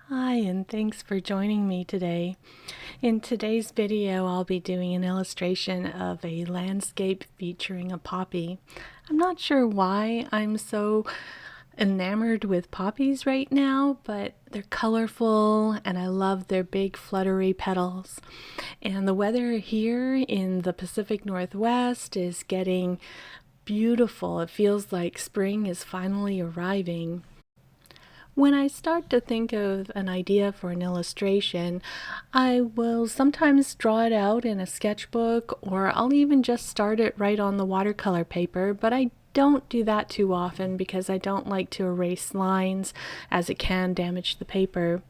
Hi, and thanks for joining me today. In today's video, I'll be doing an illustration of a landscape featuring a poppy. I'm not sure why I'm so enamored with poppies right now, but they're colorful and I love their big fluttery petals. And the weather here in the Pacific Northwest is getting beautiful. It feels like spring is finally arriving. When I start to think of an idea for an illustration, I will sometimes draw it out in a sketchbook, or I'll even just start it right on the watercolor paper, but I don't do that too often because I don't like to erase lines as it can damage the paper.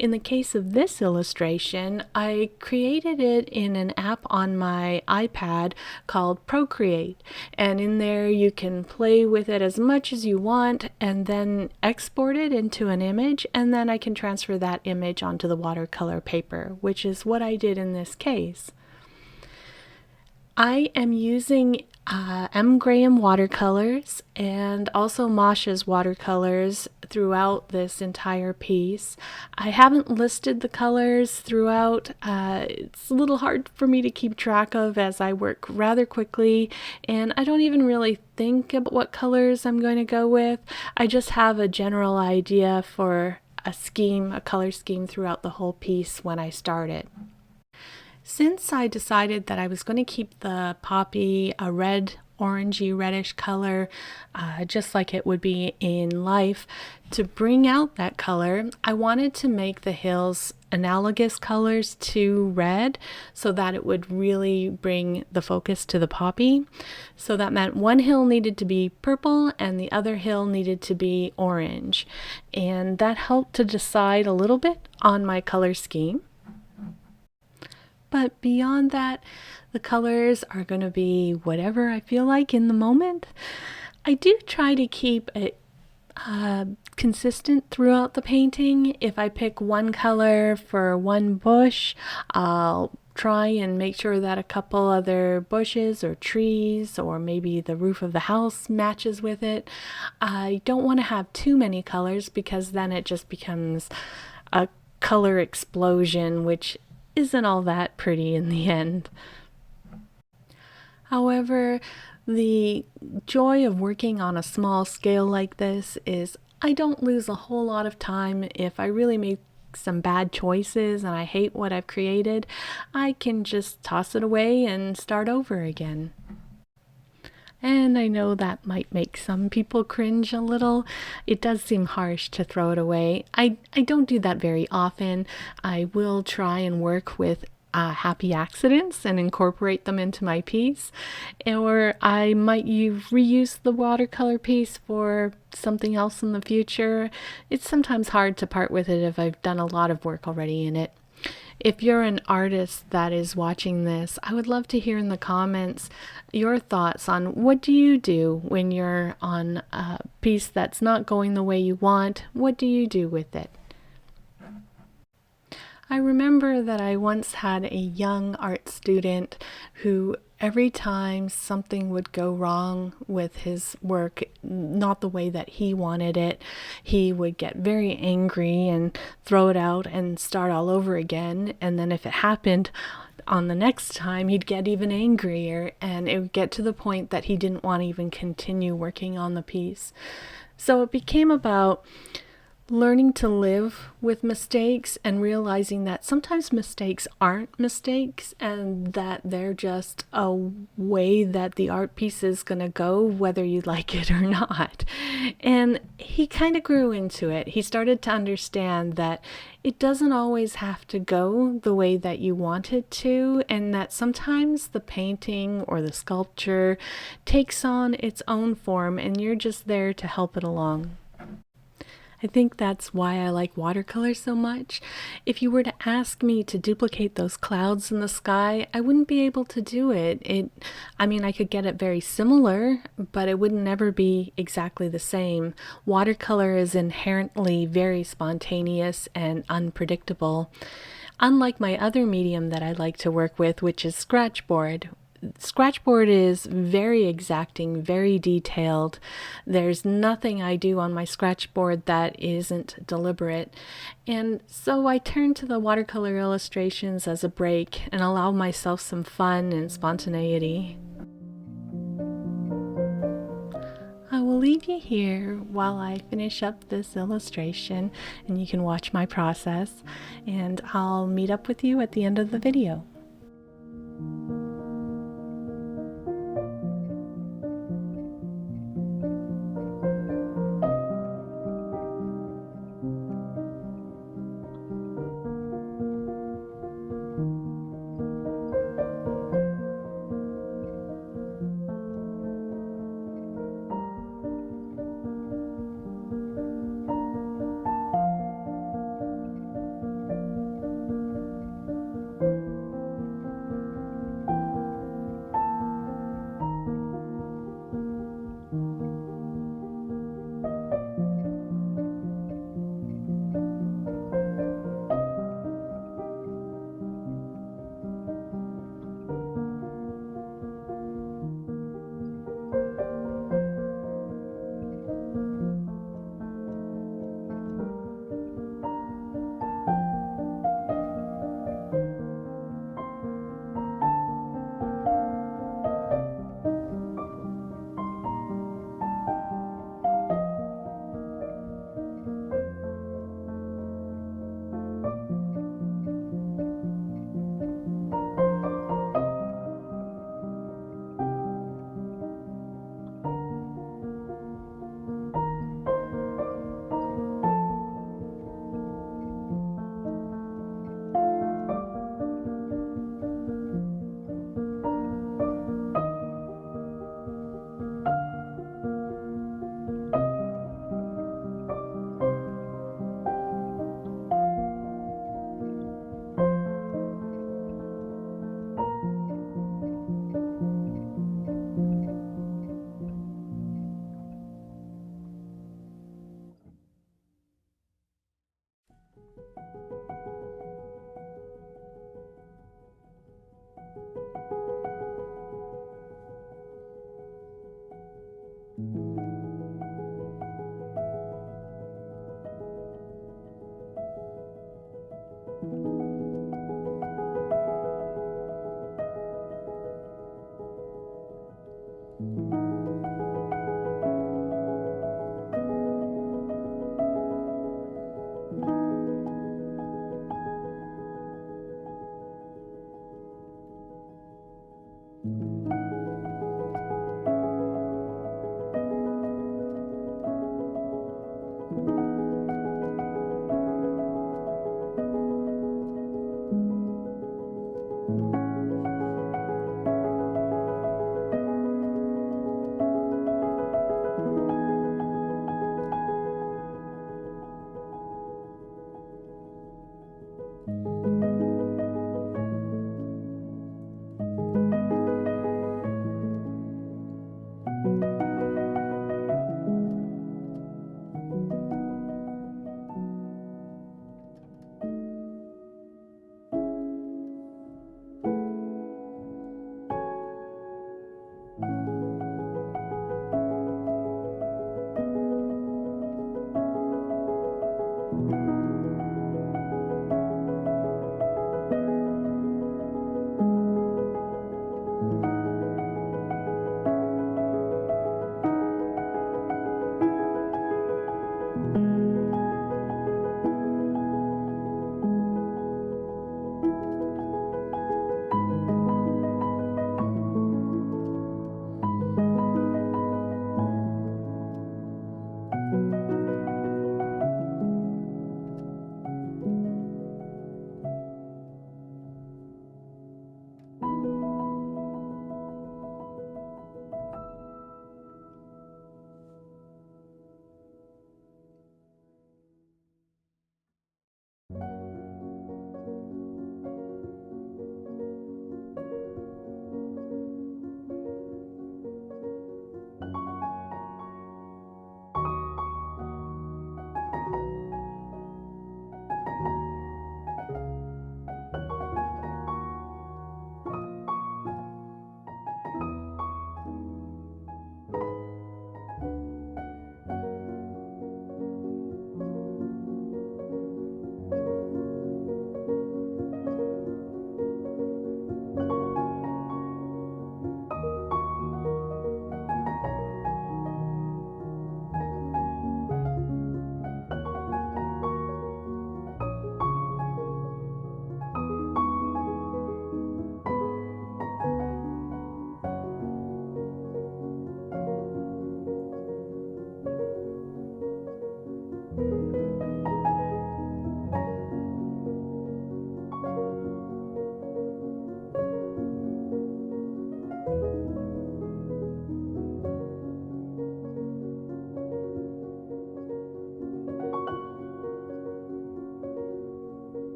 In the case of this illustration, I created it in an app on my iPad called Procreate, and in there you can play with it as much as you want and then export it into an image, and then I can transfer that image onto the watercolor paper, which is what I did in this case. I am using M. Graham watercolors and also Masha's watercolors throughout this entire piece. I haven't listed the colors throughout. It's a little hard for me to keep track of as I work rather quickly, and I don't even really think about what colors I'm going to go with. I just have a general idea for a scheme, a color scheme throughout the whole piece when I start it. Since I decided that I was going to keep the poppy a red, orangey, reddish color, just like it would be in life, to bring out that color, I wanted to make the hills analogous colors to red so that it would really bring the focus to the poppy. So that meant one hill needed to be purple and the other hill needed to be orange. And that helped to decide a little bit on my color scheme. But beyond that, the colors are going to be whatever I feel like in the moment. I do try to keep it consistent throughout the painting. If I pick one color for one bush, I'll try and make sure that a couple other bushes or trees or maybe the roof of the house matches with it. I don't want to have too many colors because then it just becomes a color explosion, which isn't all that pretty in the end. However, the joy of working on a small scale like this is I don't lose a whole lot of time. If I really make some bad choices and I hate what I've created, I can just toss it away and start over again. And I know that might make some people cringe a little. It does seem harsh to throw it away. I don't do that very often. I will try and work with happy accidents and incorporate them into my piece. Or I might reuse the watercolor piece for something else in the future. It's sometimes hard to part with it if I've done a lot of work already in it. If you're an artist that is watching this, I would love to hear in the comments your thoughts on what do you do when you're on a piece that's not going the way you want? What do you do with it? I remember that I once had a young art student who every time something would go wrong with his work, not the way that he wanted it, he would get very angry and throw it out and start all over again. And then if it happened on the next time, he'd get even angrier, and it would get to the point that he didn't want to even continue working on the piece. So it became about learning to live with mistakes and realizing that sometimes mistakes aren't mistakes and that they're just a way that the art piece is going to go, whether you like it or not. And he kind of grew into it. He started to understand that it doesn't always have to go the way that you want it to, and that sometimes the painting or the sculpture takes on its own form and you're just there to help it along. I think that's why I like watercolor so much. If you were to ask me to duplicate those clouds in the sky, I wouldn't be able to do it. I could get it very similar, but it would never be exactly the same. Watercolor is inherently very spontaneous and unpredictable. Unlike my other medium that I like to work with, which is scratchboard. Scratchboard is very exacting, very detailed. There's nothing I do on my scratchboard that isn't deliberate. And so I turn to the watercolor illustrations as a break and allow myself some fun and spontaneity. I will leave you here while I finish up this illustration and you can watch my process, and I'll meet up with you at the end of the video.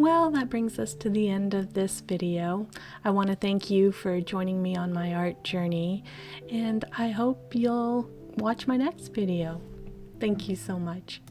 Well, that brings us to the end of this video. I want to thank you for joining me on my art journey, and I hope you'll watch my next video. Thank you so much.